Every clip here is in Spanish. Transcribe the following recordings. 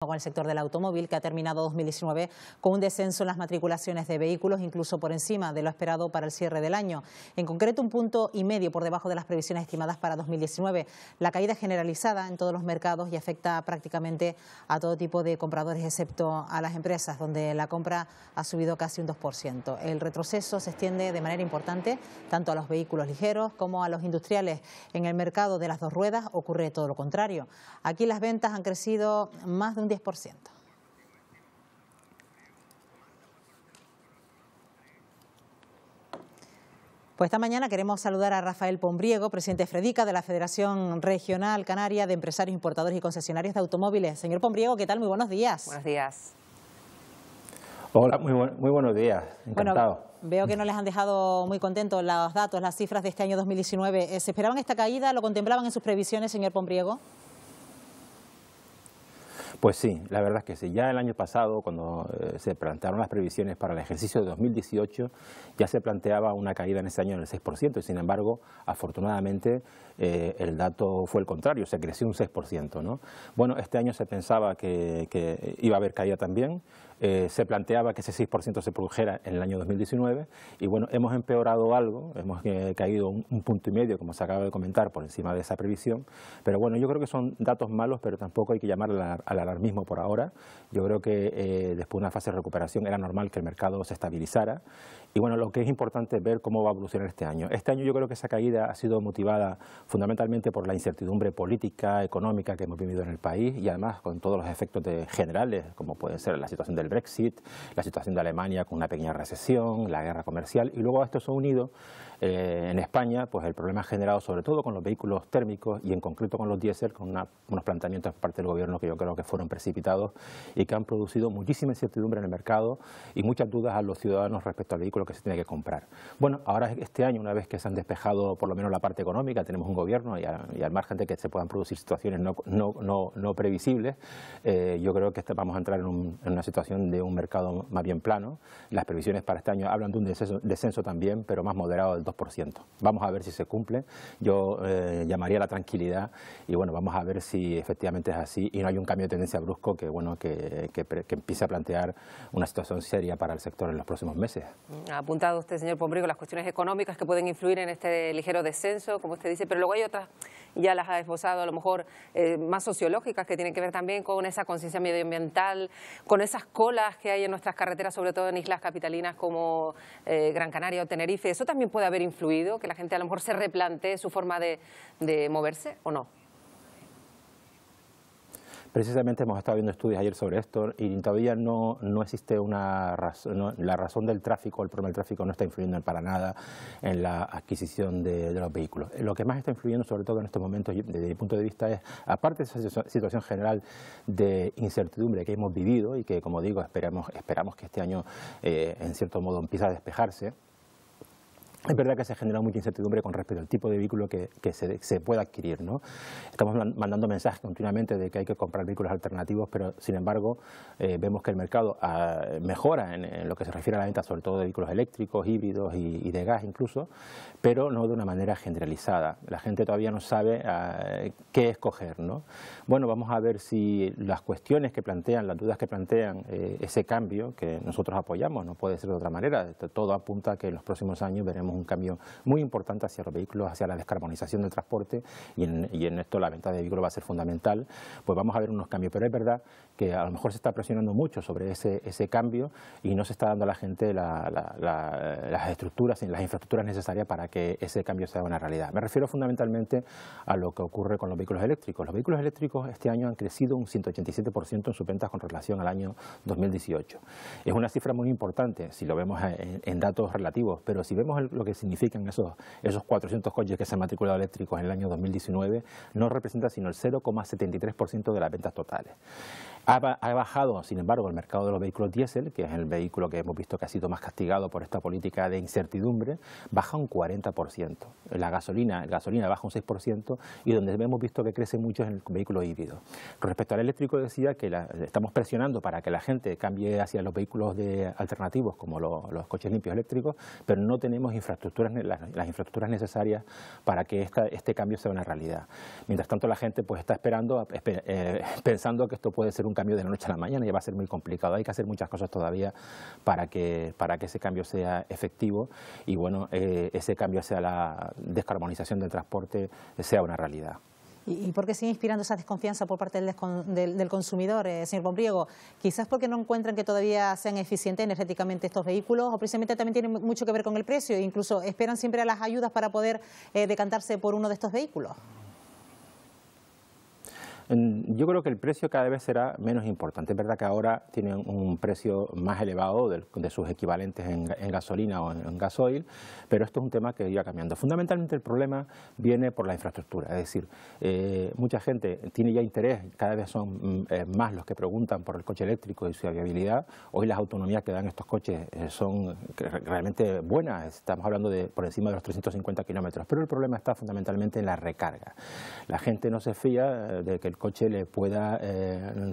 Con el sector del automóvil, que ha terminado 2019 con un descenso en las matriculaciones de vehículos, incluso por encima de lo esperado para el cierre del año. En concreto, 1,5 puntos por debajo de las previsiones estimadas para 2019. La caída es generalizada en todos los mercados y afecta prácticamente a todo tipo de compradores, excepto a las empresas, donde la compra ha subido casi un 2%. El retroceso se extiende de manera importante tanto a los vehículos ligeros como a los industriales. En el mercado de las dos ruedas ocurre todo lo contrario. Aquí las ventas han crecido más de un 10%. Pues esta mañana queremos saludar a Rafael Pombriego, presidente FREDICA, de la Federación Regional Canaria de Empresarios, Importadores y Concesionarios de Automóviles. Señor Pombriego, ¿qué tal? Muy buenos días. Buenos días. Hola, muy buenos días. Encantado. Bueno, veo que no les han dejado muy contentos los datos, las cifras de este año 2019. ¿Se esperaban esta caída? ¿Lo contemplaban en sus previsiones, señor Pombriego? Pues sí, la verdad es que sí. Ya el año pasado, cuando se plantearon las previsiones para el ejercicio de 2018, ya se planteaba una caída en ese año del 6%, y sin embargo, afortunadamente, el dato fue el contrario, se creció un 6%, ¿no? Bueno, este año se pensaba que iba a haber caída también. Se planteaba que ese 6% se produjera en el año 2019 y bueno, hemos empeorado algo, hemos caído un 1,5 puntos, como se acaba de comentar, por encima de esa previsión, pero bueno, yo creo que son datos malos, pero tampoco hay que llamar al alarmismo por ahora. Yo creo que después de una fase de recuperación era normal que el mercado se estabilizara. Y bueno, lo que es importante es ver cómo va a evolucionar este año. Este año yo creo que esa caída ha sido motivada fundamentalmente por la incertidumbre política, económica que hemos vivido en el país y además con todos los efectos generales, como puede ser la situación del Brexit, la situación de Alemania con una pequeña recesión, la guerra comercial, y luego a esto se ha unido en España pues el problema generado sobre todo con los vehículos térmicos y en concreto con los diésel, con unos planteamientos por parte del gobierno que yo creo que fueron precipitados y que han producido muchísima incertidumbre en el mercado y muchas dudas a los ciudadanos respecto al vehículo que se tiene que comprar. Bueno, ahora este año, una vez que se han despejado por lo menos la parte económica, tenemos un gobierno y al margen de que se puedan producir situaciones no previsibles, yo creo que vamos a entrar en una situación de un mercado más bien plano. Las previsiones para este año hablan de un descenso también, pero más moderado del 2%. Vamos a ver si se cumple. Yo llamaría a la tranquilidad y bueno, vamos a ver si efectivamente es así y no hay un cambio de tendencia brusco que empiece a plantear una situación seria para el sector en los próximos meses. Ha apuntado usted, señor Pombriego, las cuestiones económicas que pueden influir en este ligero descenso, como usted dice, pero luego hay otras, ya las ha esbozado, a lo mejor más sociológicas, que tienen que ver también con esa conciencia medioambiental, con esas colas que hay en nuestras carreteras, sobre todo en islas capitalinas como Gran Canaria o Tenerife. ¿Eso también puede haber influido, que la gente a lo mejor se replantee su forma de moverse o no? Precisamente hemos estado viendo estudios ayer sobre esto y todavía no existe una razón, la razón del tráfico, el problema del tráfico no está influyendo para nada en la adquisición de los vehículos. Lo que más está influyendo, sobre todo en estos momentos, desde mi punto de vista, es, aparte de esa situación general de incertidumbre que hemos vivido y que, como digo, esperamos que este año, en cierto modo, empiece a despejarse. Es verdad que se genera mucha incertidumbre con respecto al tipo de vehículo que se pueda adquirir, ¿no? Estamos mandando mensajes continuamente de que hay que comprar vehículos alternativos, pero sin embargo vemos que el mercado mejora en lo que se refiere a la venta, sobre todo de vehículos eléctricos, híbridos y de gas incluso, pero no de una manera generalizada. La gente todavía no sabe qué escoger, ¿no? Bueno, vamos a ver si las cuestiones que plantean, las dudas que plantean ese cambio, que nosotros apoyamos, no puede ser de otra manera, todo apunta a que en los próximos años veremos un cambio muy importante hacia los vehículos, hacia la descarbonización del transporte y en esto la venta de vehículos va a ser fundamental. Pues vamos a ver unos cambios, pero es verdad que a lo mejor se está presionando mucho sobre ese cambio y no se está dando a la gente las estructuras y las infraestructuras necesarias para que ese cambio sea una realidad. Me refiero fundamentalmente a lo que ocurre con los vehículos eléctricos. Los vehículos eléctricos este año han crecido un 187% en sus ventas con relación al año 2018. Es una cifra muy importante si lo vemos en datos relativos, pero si vemos lo que significan esos 400 coches que se han matriculado eléctricos en el año 2019, no representa sino el 0,73% de las ventas totales. Ha bajado, sin embargo, el mercado de los vehículos diésel, que es el vehículo que hemos visto que ha sido más castigado por esta política de incertidumbre, baja un 40%. El gasolina baja un 6% y donde hemos visto que crece mucho es en el vehículo híbrido. Con respecto al eléctrico decía que estamos presionando para que la gente cambie hacia los vehículos alternativos como los coches limpios eléctricos, pero no tenemos las infraestructuras necesarias para que este cambio sea una realidad. Mientras tanto la gente pues está esperando, pensando que esto puede ser un cambio de la noche a la mañana y va a ser muy complicado. Hay que hacer muchas cosas todavía para que ese cambio sea efectivo y bueno, ese cambio hacia la descarbonización del transporte sea una realidad. ¿Y por qué sigue inspirando esa desconfianza por parte del consumidor, señor Pombriego? ¿Quizás porque no encuentran que todavía sean eficientes energéticamente estos vehículos o precisamente también tiene mucho que ver con el precio e incluso esperan siempre a las ayudas para poder decantarse por uno de estos vehículos? Yo creo que el precio cada vez será menos importante. Es verdad que ahora tienen un precio más elevado de sus equivalentes en gasolina o en gasoil, pero esto es un tema que irá cambiando. Fundamentalmente el problema viene por la infraestructura, es decir, mucha gente tiene ya interés, cada vez son más los que preguntan por el coche eléctrico y su viabilidad. Hoy las autonomías que dan estos coches son realmente buenas, estamos hablando de por encima de los 350 kilómetros, pero el problema está fundamentalmente en la recarga. La gente no se fía de que el coche le pueda,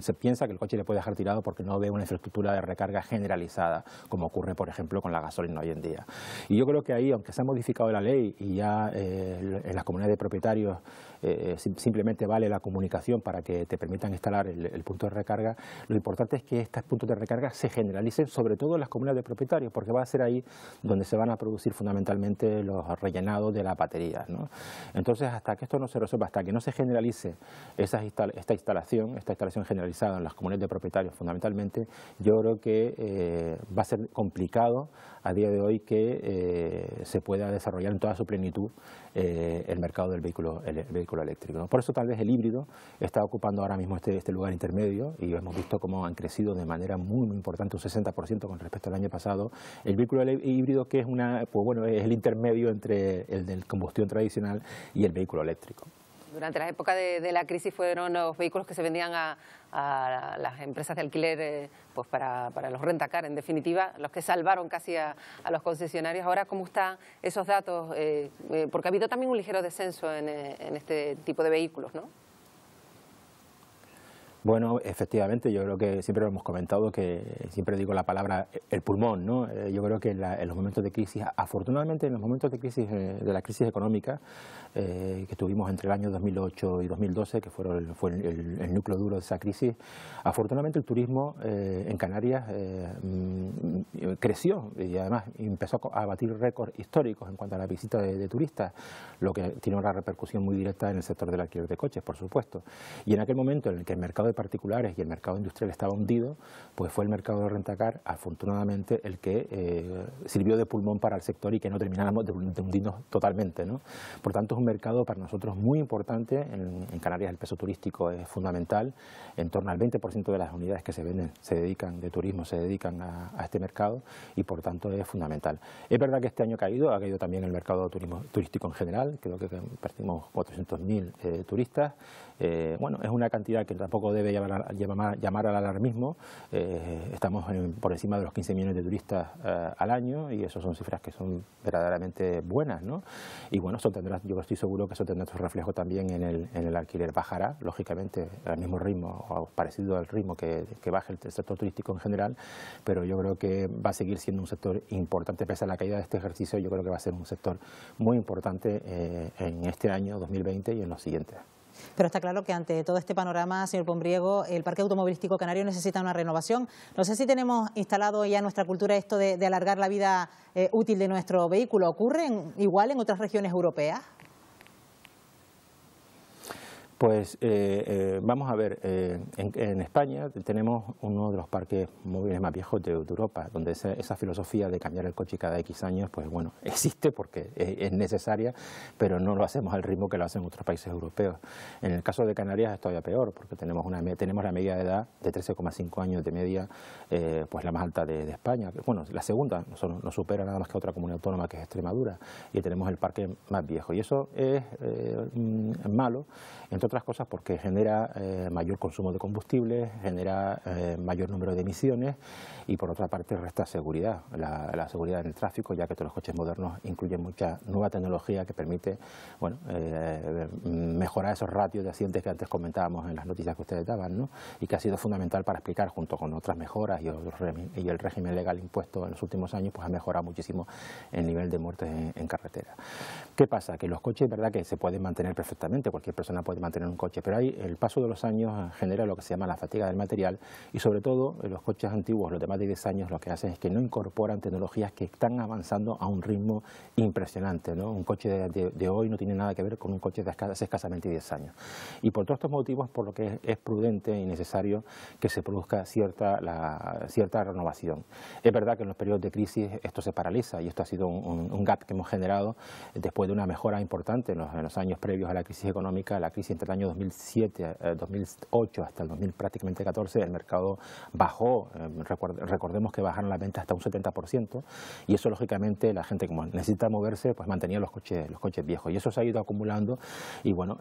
se piensa que el coche le puede dejar tirado porque no ve una infraestructura de recarga generalizada, como ocurre, por ejemplo, con la gasolina hoy en día. Y yo creo que ahí, aunque se ha modificado la ley y ya en las comunidades de propietarios simplemente vale la comunicación para que te permitan instalar el punto de recarga, lo importante es que estos puntos de recarga se generalicen, sobre todo en las comunidades de propietarios, porque va a ser ahí donde se van a producir fundamentalmente los rellenados de las baterías, ¿no? Entonces, hasta que esto no se resuelva, hasta que no se generalice esta instalación generalizada en las comunidades de propietarios fundamentalmente, yo creo que va a ser complicado a día de hoy que se pueda desarrollar en toda su plenitud el mercado del vehículo eléctrico, ¿no? Por eso tal vez el híbrido está ocupando ahora mismo este lugar intermedio y hemos visto cómo han crecido de manera muy importante, un 60% con respecto al año pasado. El vehículo híbrido, que es es el intermedio entre el de combustión tradicional y el vehículo eléctrico. Durante la época de la crisis fueron los vehículos que se vendían a las empresas de alquiler pues para los rentacar, en definitiva, los que salvaron casi a los concesionarios. Ahora, ¿cómo están esos datos? Porque ha habido también un ligero descenso en este tipo de vehículos, ¿no? Bueno, efectivamente, yo creo que siempre lo hemos comentado, que siempre digo la palabra el pulmón, ¿no? Yo creo que en los momentos de crisis, afortunadamente en los momentos de crisis, de la crisis económica que tuvimos entre el año 2008 y 2012, que fue el núcleo duro de esa crisis, afortunadamente el turismo en Canarias creció y además empezó a batir récords históricos en cuanto a la visita de turistas, lo que tiene una repercusión muy directa en el sector del alquiler de coches, por supuesto. Y en aquel momento en el que el mercado de particulares y el mercado industrial estaba hundido, pues fue el mercado de rentacar, afortunadamente, el que sirvió de pulmón para el sector y que no termináramos de hundirnos totalmente, ¿no? Por tanto, es un mercado para nosotros muy importante. En Canarias el peso turístico es fundamental. En torno al 20% de las unidades que se venden de turismo se dedican a este mercado y por tanto es fundamental. Es verdad que este año ha caído también el mercado turístico en general, creo que perdimos 400.000 turistas. Bueno, es una cantidad que tampoco debe llamar al alarmismo. Estamos por encima de los 15 millones de turistas al año y eso son cifras que son verdaderamente buenas, ¿no? Y bueno, yo estoy seguro que eso tendrá su reflejo también en el alquiler. Bajará, lógicamente, al mismo ritmo o parecido al ritmo que baja el sector turístico en general, pero yo creo que va a seguir siendo un sector importante. Pese a la caída de este ejercicio, yo creo que va a ser un sector muy importante en este año 2020 y en los siguientes. Pero está claro que ante todo este panorama, señor Pombriego, el parque automovilístico canario necesita una renovación. No sé si tenemos instalado ya en nuestra cultura esto de alargar la vida útil de nuestro vehículo. ¿Ocurre igual en otras regiones europeas? Pues vamos a ver, en España tenemos uno de los parques móviles más viejos de Europa, donde esa filosofía de cambiar el coche cada X años, pues bueno, existe porque es necesaria, pero no lo hacemos al ritmo que lo hacen otros países europeos. En el caso de Canarias es todavía peor, porque tenemos la media de edad de 13,5 años de media, pues la más alta de España. Bueno, la segunda nos supera nada más que otra comunidad autónoma, que es Extremadura, y tenemos el parque más viejo. Y eso es malo, entre otras cosas porque genera mayor consumo de combustible, genera mayor número de emisiones y por otra parte resta seguridad, la seguridad en el tráfico, ya que todos los coches modernos incluyen mucha nueva tecnología que permite mejorar esos ratios de accidentes que antes comentábamos en las noticias que ustedes daban, ¿no? Y que ha sido fundamental para explicar, junto con otras mejoras y el régimen legal impuesto en los últimos años, pues ha mejorado muchísimo el nivel de muertes en carretera. ¿Qué pasa? Que los coches, verdad que se pueden mantener perfectamente, cualquier persona puede mantener mantener un coche, pero el paso de los años genera lo que se llama la fatiga del material y sobre todo los coches antiguos, los de más de 10 años, lo que hacen es que no incorporan tecnologías que están avanzando a un ritmo impresionante, ¿no? Un coche de hoy no tiene nada que ver con un coche de hace escasamente 10 años. Y por todos estos motivos, por lo que es prudente y necesario que se produzca cierta renovación. Es verdad que en los periodos de crisis esto se paraliza y esto ha sido un gap que hemos generado después de una mejora importante en los años previos a la crisis económica, la crisis entre el año 2008 hasta el 2014, el mercado bajó, recordemos que bajaron las ventas hasta un 70% y eso lógicamente la gente como necesita moverse pues mantenía los coches viejos y eso se ha ido acumulando y bueno,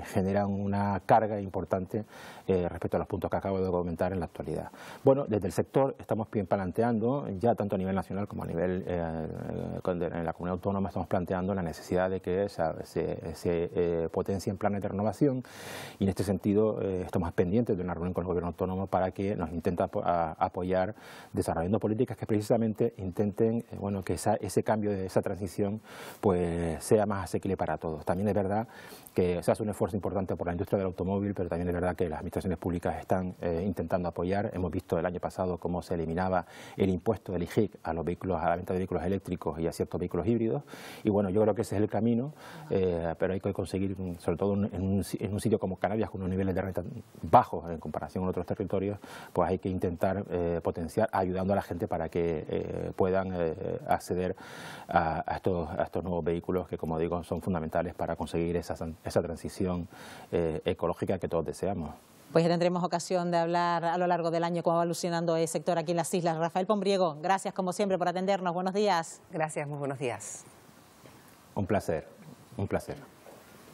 genera una carga importante respecto a los puntos que acabo de comentar en la actualidad. Bueno, desde el sector estamos planteando, ya tanto a nivel nacional como a nivel en la comunidad autónoma estamos planteando la necesidad de que se potencien planes de renovación y en este sentido estamos pendientes de una reunión con el gobierno autónomo para que nos intenten apoyar desarrollando políticas que precisamente intenten que ese cambio, esa transición pues sea más asequible para todos. También es verdad que se hace un esfuerzo importante por la industria del automóvil, pero también es verdad que las administraciones públicas están intentando apoyar. Hemos visto el año pasado cómo se eliminaba el impuesto del IGIC a los vehículos, a la venta de vehículos eléctricos y a ciertos vehículos híbridos y bueno, yo creo que ese es el camino, pero hay que conseguir, sobre todo en un sitio como Canarias, con unos niveles de renta bajos en comparación con otros territorios, pues hay que intentar potenciar, ayudando a la gente para que puedan acceder a estos nuevos vehículos que, como digo, son fundamentales para conseguir esa transición ecológica que todos deseamos. Pues ya tendremos ocasión de hablar a lo largo del año cómo va evolucionando el sector aquí en las islas. Rafael Pombriego, gracias como siempre por atendernos. Buenos días. Gracias, muy buenos días. Un placer, un placer.